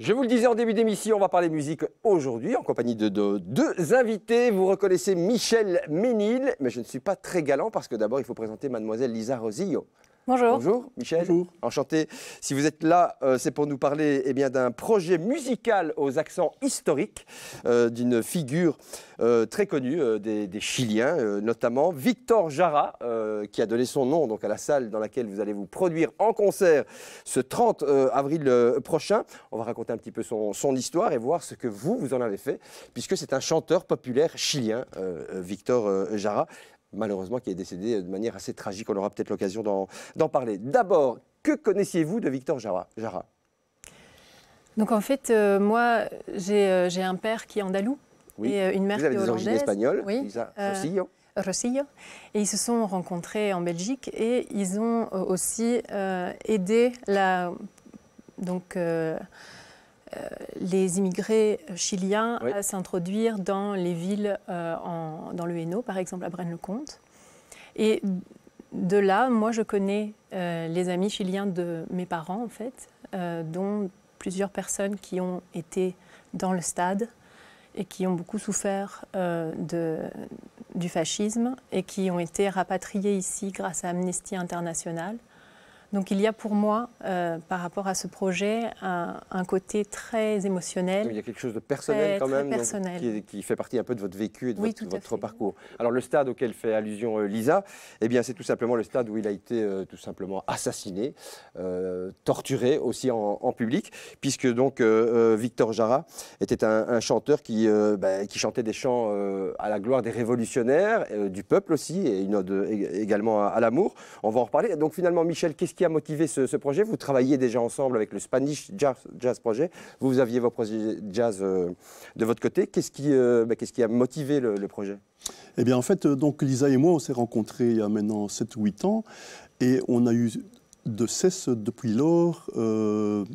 Je vous le disais en début d'émission, on va parler musique aujourd'hui en compagnie de deux invités. Vous reconnaissez Michel Ménil, mais je ne suis pas très galant parce que d'abord il faut présenter mademoiselle Lisa Rosillo. Bonjour. Bonjour Michel. Bonjour. Enchanté. Si vous êtes là, c'est pour nous parler d'un projet musical aux accents historiques, d'une figure très connue des Chiliens, notamment Víctor Jara, qui a donné son nom donc, à la salle dans laquelle vous allez vous produire en concert ce 30 avril prochain. On va raconter un petit peu son histoire et voir ce que vous en avez fait, puisque c'est un chanteur populaire chilien, Víctor Jara, malheureusement qui est décédé de manière assez tragique. On aura peut-être l'occasion d'en parler. D'abord, que connaissiez-vous de Víctor Jara? Donc en fait, moi, j'ai un père qui est andalou et une mère qui est hollandaise. Vous avez des origines espagnoles, oui, Lisa Rosillo. Rosillo. Et ils se sont rencontrés en Belgique et ils ont aussi aidé les immigrés chiliens à s'introduire dans les villes dans le Hainaut, par exemple à Braine-le-Comte. Et de là, moi, je connais les amis chiliens de mes parents, en fait, dont plusieurs personnes qui ont été dans le stade et qui ont beaucoup souffert du fascisme et qui ont été rapatriés ici grâce à Amnesty International. Donc il y a pour moi, par rapport à ce projet, un côté très émotionnel. Il y a quelque chose de personnel quand même, personnel. Donc, qui fait partie un peu de votre vécu et de votre fait. parcours. Alors le stade auquel fait allusion Lisa, eh bien, c'est tout simplement le stade où il a été tout simplement assassiné, torturé aussi en public, puisque donc Víctor Jara était un chanteur qui chantait des chants à la gloire des révolutionnaires, du peuple aussi, et une ode également à l'amour. On va en reparler. Donc finalement, Michel, qu'est-ce qui a motivé ce projet? Vous travailliez déjà ensemble avec le Spanish Jazz Project. Vous aviez vos projets jazz de votre côté. Qu'est-ce qui a motivé le projet? Eh bien, en fait, donc, Lisa et moi, on s'est rencontrés il y a maintenant 7 ou 8 ans et on a eu de cesse depuis lors de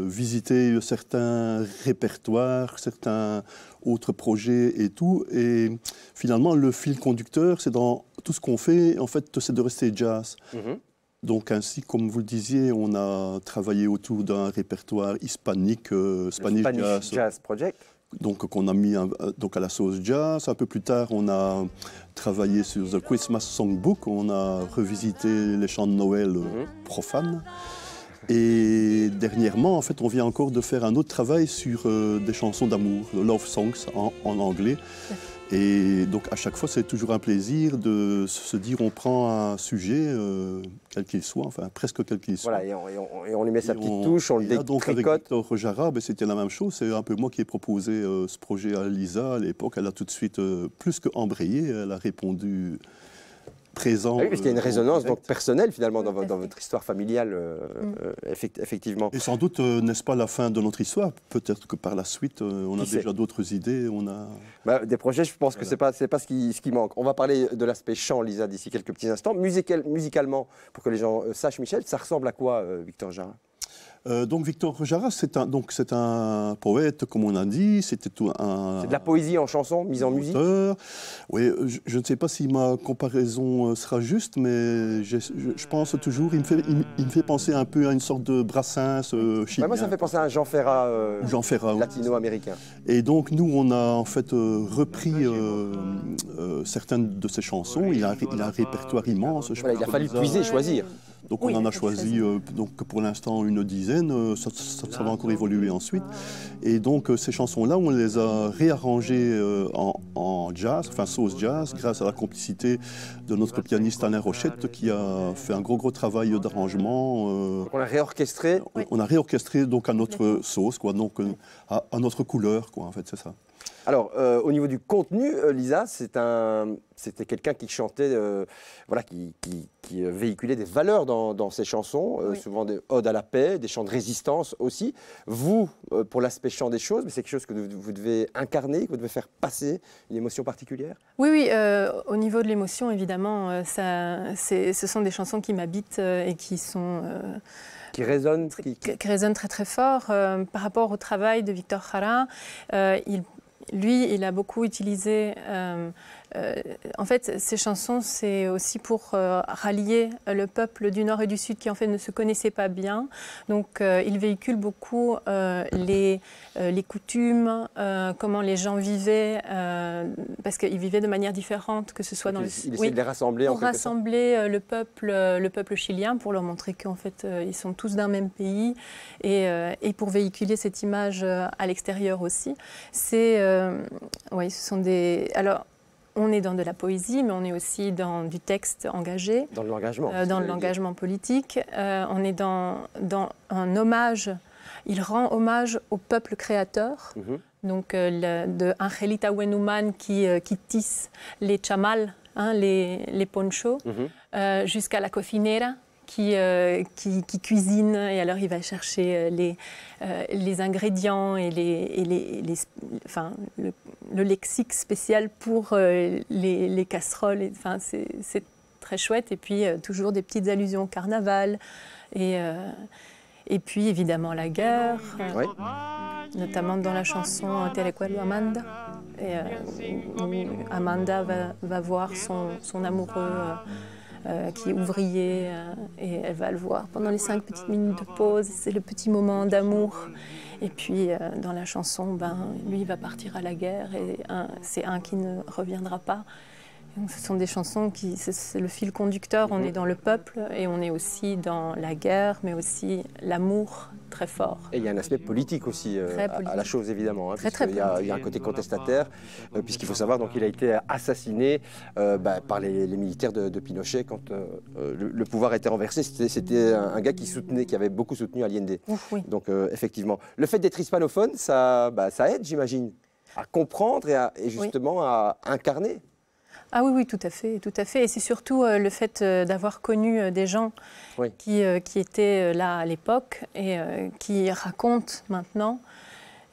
visiter certains répertoires, certains autres projets et tout. Et finalement, le fil conducteur, c'est dans tout ce qu'on fait, en fait, c'est de rester jazz. Donc ainsi, comme vous le disiez, on a travaillé autour d'un répertoire hispanique, Spanish Jazz Project. Donc qu'on a mis donc à la sauce jazz. Un peu plus tard, on a travaillé sur The Christmas Songbook. On a revisité les chants de Noël profanes. Et dernièrement, en fait, on vient encore de faire un autre travail sur des chansons d'amour, love songs en anglais. Et donc à chaque fois, c'est toujours un plaisir de se dire on prend un sujet, quel qu'il soit, enfin presque quel qu'il soit. Voilà, et on lui met sa petite touche, on le détricote. Donc avec Víctor Jara, c'était la même chose. C'est un peu moi qui ai proposé ce projet à Lisa à l'époque. Elle a tout de suite plus qu'embrayé. Elle a répondu présent. Oui, parce qu'il y a une résonance donc, personnelle finalement dans votre histoire familiale, effectivement. Et sans doute, n'est-ce pas la fin de notre histoire? Peut-être que par la suite, on a déjà d'autres idées. Des projets, je pense que c'est pas ce qui manque. On va parler de l'aspect chant, Lisa, d'ici quelques petits instants. Musicalement, pour que les gens sachent, Michel, ça ressemble à quoi, Víctor Jara? Donc Víctor Jara, c'est un poète, comme on a dit. C'est de la poésie en chanson, mise en musique. Oui, je ne sais pas si ma comparaison sera juste, mais je pense toujours, il me fait penser un peu à une sorte de Brassens chilien. Moi, ça me fait penser à un Jean Ferrat, latino-américain. Et donc nous, on a en fait repris certaines de ses chansons. Il a un répertoire immense. Il a fallu puiser, choisir. Donc on en a choisi donc pour l'instant une dizaine, ça va encore évoluer ensuite. Et donc ces chansons-là, on les a réarrangées en jazz, enfin sauce jazz, grâce à la complicité de notre pianiste Alain Rochette qui a fait un gros travail d'arrangement. On a réorchestré. On a réorchestré donc à notre sauce, quoi, donc à notre couleur, quoi, en fait, c'est ça. Alors, au niveau du contenu, Lisa, c'était quelqu'un qui chantait, qui véhiculait des valeurs dans ses chansons, souvent des odes à la paix, des chants de résistance aussi. Vous, pour l'aspect chant des choses, mais c'est quelque chose que vous devez incarner, que vous devez faire passer, une émotion particulière? Oui, au niveau de l'émotion, évidemment, ce sont des chansons qui m'habitent et qui sont... qui résonnent très très fort. Par rapport au travail de Víctor Jara, il a beaucoup utilisé en fait, ces chansons, c'est aussi pour rallier le peuple du Nord et du Sud qui, en fait, ne se connaissaient pas bien. Donc, il véhicule beaucoup les coutumes, comment les gens vivaient, parce qu'ils vivaient de manière différente, que ce soit dans il essaie de les rassembler, pour rassembler le peuple chilien, pour leur montrer qu'en fait, ils sont tous d'un même pays, et pour véhiculer cette image à l'extérieur aussi. Oui, ce sont des... Alors, on est dans de la poésie, mais on est aussi dans du texte engagé. Dans l'engagement. Dans l'engagement politique. On est dans un hommage. Il rend hommage au peuple créateur. Donc, de Angelita Huenuman qui tisse les chamals, hein, les ponchos, jusqu'à la cocinera, qui cuisine, et alors il va chercher les ingrédients et le lexique spécial pour les casseroles. Enfin, c'est très chouette. Et puis toujours des petites allusions au carnaval et puis évidemment la guerre, notamment dans la chanson Te recuerdo Amanda. Amanda va voir son amoureux qui est ouvrier, et elle va le voir pendant les 5 petites minutes de pause. C'est le petit moment d'amour. Et puis dans la chanson, lui il va partir à la guerre, et c'est un qui ne reviendra pas. Donc, ce sont des chansons c'est le fil conducteur. On est dans le peuple et on est aussi dans la guerre, mais aussi l'amour très fort. Et il y a un aspect politique aussi à la chose, évidemment. Hein, il y a un côté contestataire, puisqu'il faut savoir qu'il a été assassiné par les militaires de Pinochet quand le pouvoir a été renversé. C'était un gars qui avait beaucoup soutenu Allende. Oui. Donc effectivement, le fait d'être hispanophone, ça aide, j'imagine, à comprendre et justement à incarner. Ah oui, tout à fait, tout à fait. Et c'est surtout le fait d'avoir connu des gens qui étaient là à l'époque et qui racontent maintenant.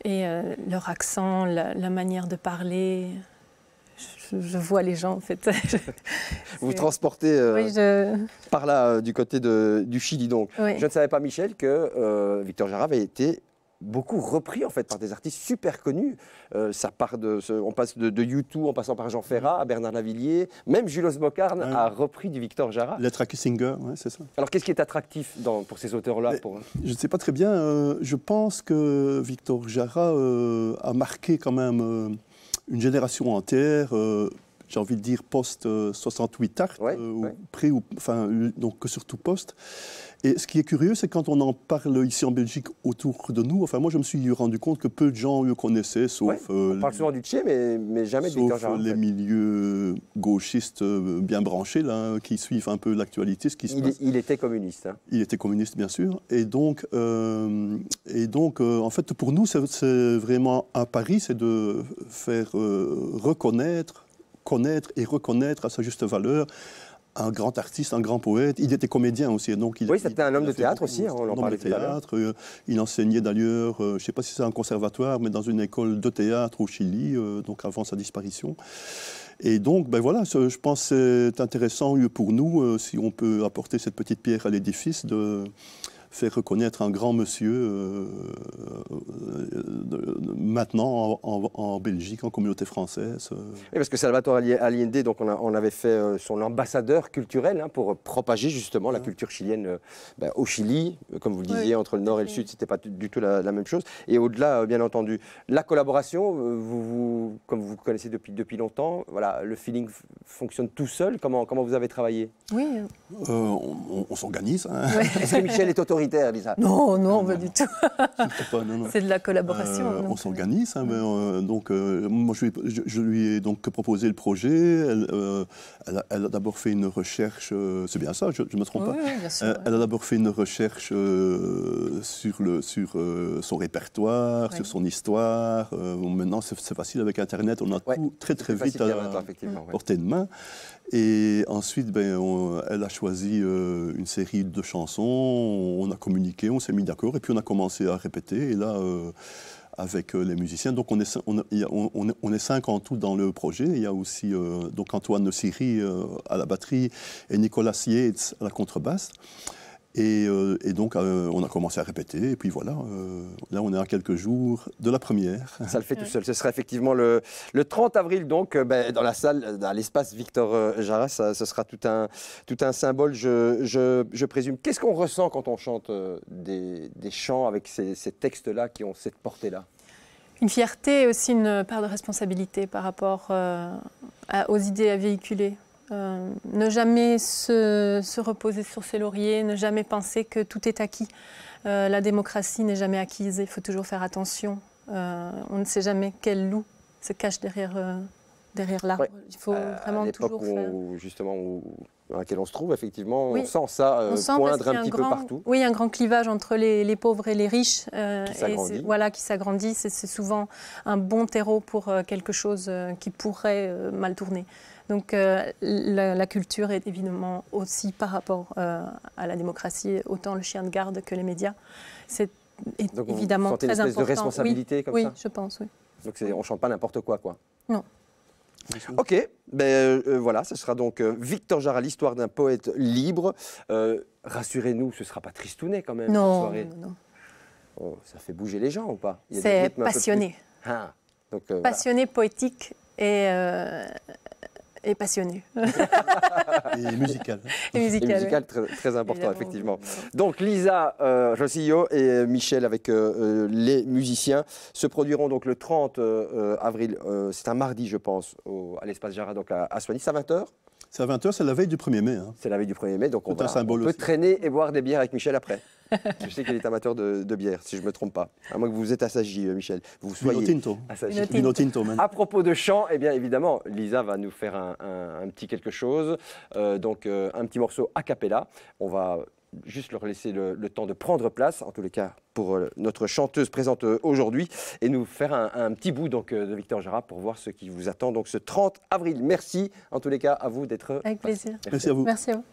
Et leur accent, la manière de parler, je vois les gens en fait. Vous vous transportez par là, du côté du Chili donc. Oui. Je ne savais pas, Michel, que Victor Jara avait été beaucoup repris en fait par des artistes super connus. On passe de U2 en passant par Jean Ferrat à Bernard Lavillier. Même Julos Bocarn a repris du Victor Jara. Les Tracky Singer, c'est ça. Alors qu'est-ce qui est attractif pour ces auteurs-là Je ne sais pas très bien. Je pense que Victor Jara a marqué quand même une génération entière. J'ai envie de dire post-68 Art, donc surtout post. Et ce qui est curieux, c'est quand on en parle ici en Belgique autour de nous, moi je me suis rendu compte que peu de gens le connaissaient, sauf... on parle souvent du Tché, mais jamais de Victor Jara. Sauf les milieux gauchistes bien branchés, là, qui suivent un peu l'actualité, ce qui se passe. Il était communiste. Hein. Il était communiste, bien sûr. Et donc en fait, pour nous, c'est vraiment un pari, c'est de faire connaître et reconnaître à sa juste valeur un grand artiste, un grand poète. Il était comédien aussi. Donc c'était un homme de théâtre aussi, on en parlait tout à l'heure. Il enseignait d'ailleurs, je ne sais pas si c'est un conservatoire, mais dans une école de théâtre au Chili, donc avant sa disparition. Et donc, je pense que c'est intéressant pour nous, si on peut apporter cette petite pierre à l'édifice, de faire reconnaître un grand monsieur maintenant en Belgique, en communauté française. Oui, parce que Salvatore Allende, donc on avait fait son ambassadeur culturel pour propager justement la culture chilienne au Chili. Comme vous le disiez, entre le nord et le sud, ce n'était pas du tout la même chose. Et au-delà, bien entendu, la collaboration, comme vous connaissez depuis longtemps, le feeling fonctionne tout seul. Comment vous avez travaillé? Oui. On s'organise. Hein. Ouais. Est-ce que Michel est autoritaire, Lisa? Non, pas du tout. Non. C'est de la collaboration. On s'organise. Moi, je lui ai donc proposé le projet. Elle a d'abord fait une recherche. C'est bien ça, je ne me trompe pas. Oui, bien sûr. Elle a d'abord fait une recherche sur son répertoire, sur son histoire. Maintenant, c'est facile avec Internet. On a tout très vite à portée de main. Et ensuite, elle a choisi une série de chansons, on a communiqué, on s'est mis d'accord, et puis on a commencé à répéter. Et là, avec les musiciens, donc on est 5 en tout dans le projet. Il y a aussi donc Antoine Siri à la batterie et Nicolas Yates à la contrebasse. Et donc, on a commencé à répéter, et puis voilà, là on est à quelques jours de la première. Ça le fait tout seul. Ce sera effectivement le 30 avril, donc, dans la salle, dans l'espace Victor Jara. Ce sera tout un symbole, je présume. Qu'est-ce qu'on ressent quand on chante des chants avec ces textes-là qui ont cette portée-là? Une fierté et aussi une part de responsabilité par rapport aux idées à véhiculer. Ne jamais se reposer sur ses lauriers, ne jamais penser que tout est acquis. La démocratie n'est jamais acquise, il faut toujours faire attention. On ne sait jamais quel loup se cache derrière l'arbre. Ouais. Il faut vraiment toujours faire... à laquelle on se trouve, effectivement, oui. On sent ça poindre un petit peu partout. Oui, il y a un grand clivage entre les pauvres et les riches qui s'agrandit. C'est souvent un bon terreau pour quelque chose qui pourrait mal tourner. Donc la culture est évidemment aussi par rapport à la démocratie, autant le chien de garde que les médias. C'est évidemment très important. Une espèce de responsabilité comme ça? Oui, je pense, oui. Donc on ne chante pas n'importe quoi. Non. Ok, voilà, ce sera donc Victor Jara, l'histoire d'un poète libre. Rassurez-nous, ce ne sera pas tristounet quand même, cette soirée. Non. Oh, ça fait bouger les gens ou pas? C'est passionné. Donc, passionné, poétique et passionné. Et musical. Et musical, très, très important, évidemment, effectivement. Donc Lisa Rosillo et Michel avec les musiciens se produiront donc le 30 avril, c'est un mardi je pense, à l'espace Jara, donc à Soignies, c'est à 20h. C'est à 20h, c'est la veille du 1er mai. Hein. C'est la veille du 1er mai, donc on peut aussi. traîner et boire des bières avec Michel après. Je sais qu'il est amateur de bière, si je ne me trompe pas. À moins que vous êtes assagi, Michel. Vous soyez Vino tinto. À propos de chant, eh bien évidemment, Lisa va nous faire un petit quelque chose. Donc un petit morceau a cappella. On va juste leur laisser le temps de prendre place, en tous les cas pour notre chanteuse présente aujourd'hui, et nous faire un petit bout donc, de Victor Jara pour voir ce qui vous attend donc ce 30 avril. Merci en tous les cas à vous d'être... Avec plaisir. Merci à vous. Merci à vous.